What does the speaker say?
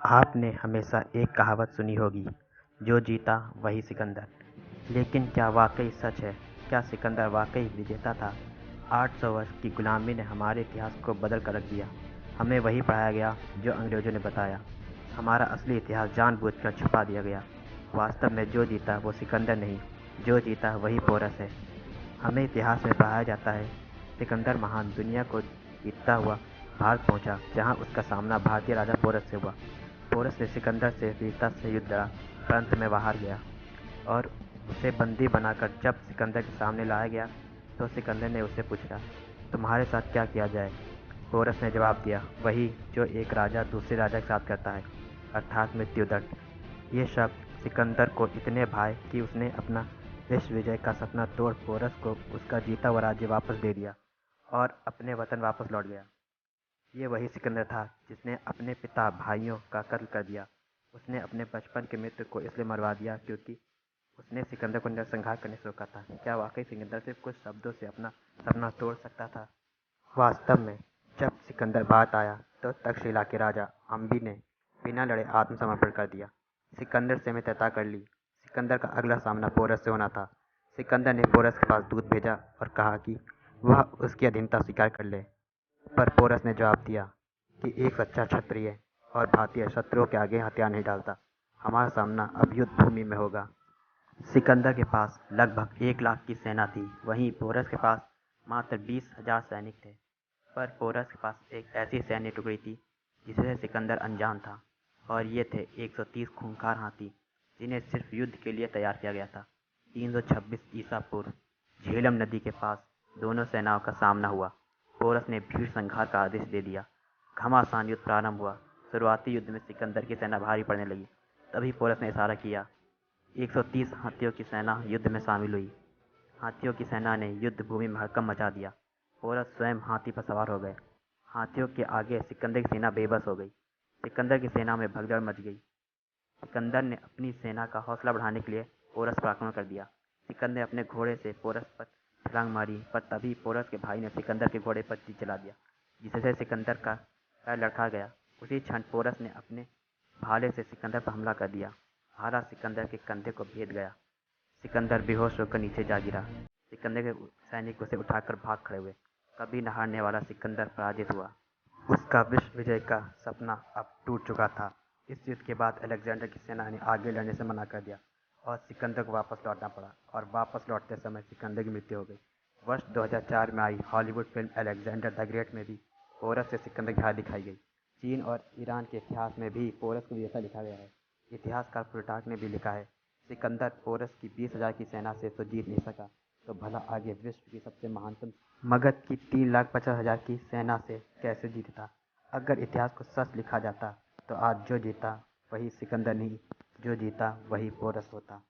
आपने हमेशा एक कहावत सुनी होगी, जो जीता वही सिकंदर। लेकिन क्या वाकई सच है? क्या सिकंदर वाकई विजेता था? 800 वर्ष की गुलामी ने हमारे इतिहास को बदल कर रख दिया। हमें वही पढ़ाया गया जो अंग्रेजों ने बताया। हमारा असली इतिहास जानबूझकर छुपा दिया गया। वास्तव में जो जीता वो सिकंदर नहीं, जो जीता वही पोरस है। हमें इतिहास में पढ़ाया जाता है, सिकंदर महान दुनिया को जीतता हुआ भारत पहुंचा, जहां उसका सामना भारतीय राजा पोरस से हुआ। पोरस ने सिकंदर से वीरता से युद्ध लड़ा, पर अंत में बाहर गया और उसे बंदी बनाकर जब सिकंदर के सामने लाया गया तो सिकंदर ने उससे पूछा, तुम्हारे साथ क्या किया जाए? पोरस ने जवाब दिया, वही जो एक राजा दूसरे राजा के साथ करता है, अर्थात मृत्युदंड। ये शब्द सिकंदर को इतने भाए कि उसने अपना विश्व विजय का सपना तोड़ पोरस को उसका जीता हुआ राज्य वापस दे दिया और अपने वतन वापस लौट गया। ये वही सिकंदर था जिसने अपने पिता भाइयों का कत्ल कर दिया। उसने अपने बचपन के मित्र को इसलिए मरवा दिया क्योंकि उसने सिकंदर को नरसंहार करने से रोका था। क्या वाकई सिकंदर सिर्फ कुछ शब्दों से अपना सपना तोड़ सकता था? वास्तव में जब सिकंदर भारत आया तो तक्षशिला के राजा अम्बी ने बिना लड़े आत्मसमर्पण कर दिया। सिकंदर से मित्रता कर ली। सिकंदर का अगला सामना पोरस से होना था। सिकंदर ने पोरस के पास दूत भेजा और कहा कि वह उसकी अधीनता स्वीकार कर ले, पर पोरस ने जवाब दिया कि एक सच्चा क्षत्रिय और भारतीय शत्रुओं के आगे हथियार नहीं डालता। हमारा सामना अब युद्ध भूमि में होगा। सिकंदर के पास लगभग 1 लाख की सेना थी, वहीं पोरस के पास मात्र 20,000 सैनिक थे। पर पोरस के पास एक ऐसी सैन्य टुकड़ी थी जिससे सिकंदर अनजान था, और ये थे 130 खूंखार हाथी, जिन्हें सिर्फ युद्ध के लिए तैयार किया गया था। 326 ईसा पूर्व झेलम नदी के पास दोनों सेनाओं का सामना हुआ। पोरस ने भीड़ संहार का आदेश दे दिया। घमासान युद्ध प्रारंभ हुआ। शुरुआती युद्ध में सिकंदर की सेना भारी पड़ने लगी। तभी पोरस ने इशारा किया। 130 हाथियों की सेना युद्ध में शामिल हुई। हाथियों की सेना ने युद्ध भूमि में हड़कंप मचा दिया। पोरस स्वयं हाथी पर सवार हो गए। हाथियों के आगे सिकंदर की सेना बेबस हो गई। सिकंदर की सेना में भगदड़ मच गई। सिकंदर ने अपनी सेना का हौसला बढ़ाने के लिए पोरस पर आक्रमण कर दिया। सिकंदर ने अपने घोड़े से पोरस पर छलांग मारी, पर तभी पोरस के भाई ने सिकंदर के घोड़े पर तीर चला दिया, जिससे सिकंदर का पैर लड़खड़ा गया। उसी क्षण पोरस ने अपने भाले से सिकंदर पर हमला कर दिया। भाला सिकंदर के कंधे को भेद गया। सिकंदर बेहोश होकर नीचे जा गिरा। सिकंदर के सैनिक उसे उठाकर भाग खड़े हुए। कभी न हारने वाला सिकंदर पराजित हुआ। उसका विश्व विजय का सपना अब टूट चुका था। इस युद्ध के बाद अलेक्जेंडर की सेना ने आगे लड़ने से मना कर दिया और सिकंदर को वापस लौटना पड़ा, और वापस लौटते समय सिकंदर की मृत्यु हो गई। वर्ष 2004 में आई Hollywood film Alexander the great में भी पोरस से सिकंदर की हार दिखाई गई। चीन और ईरान के इतिहास में भी पोरस को जैसा लिखा गया है। इतिहासकार प्लूटार्क ने भी लिखा है, सिकंदर पोरस की 20,000 की सेना से तो जीत नहीं सका, तो भला आगे विश्व की सबसे महानतम मगध की 3,50,000 की सेना से कैसे जीतता? अगर इतिहास को सच लिखा जाता तो आज जो जीता वही सिकंदर नहीं, जो जीता वही पोरस होता।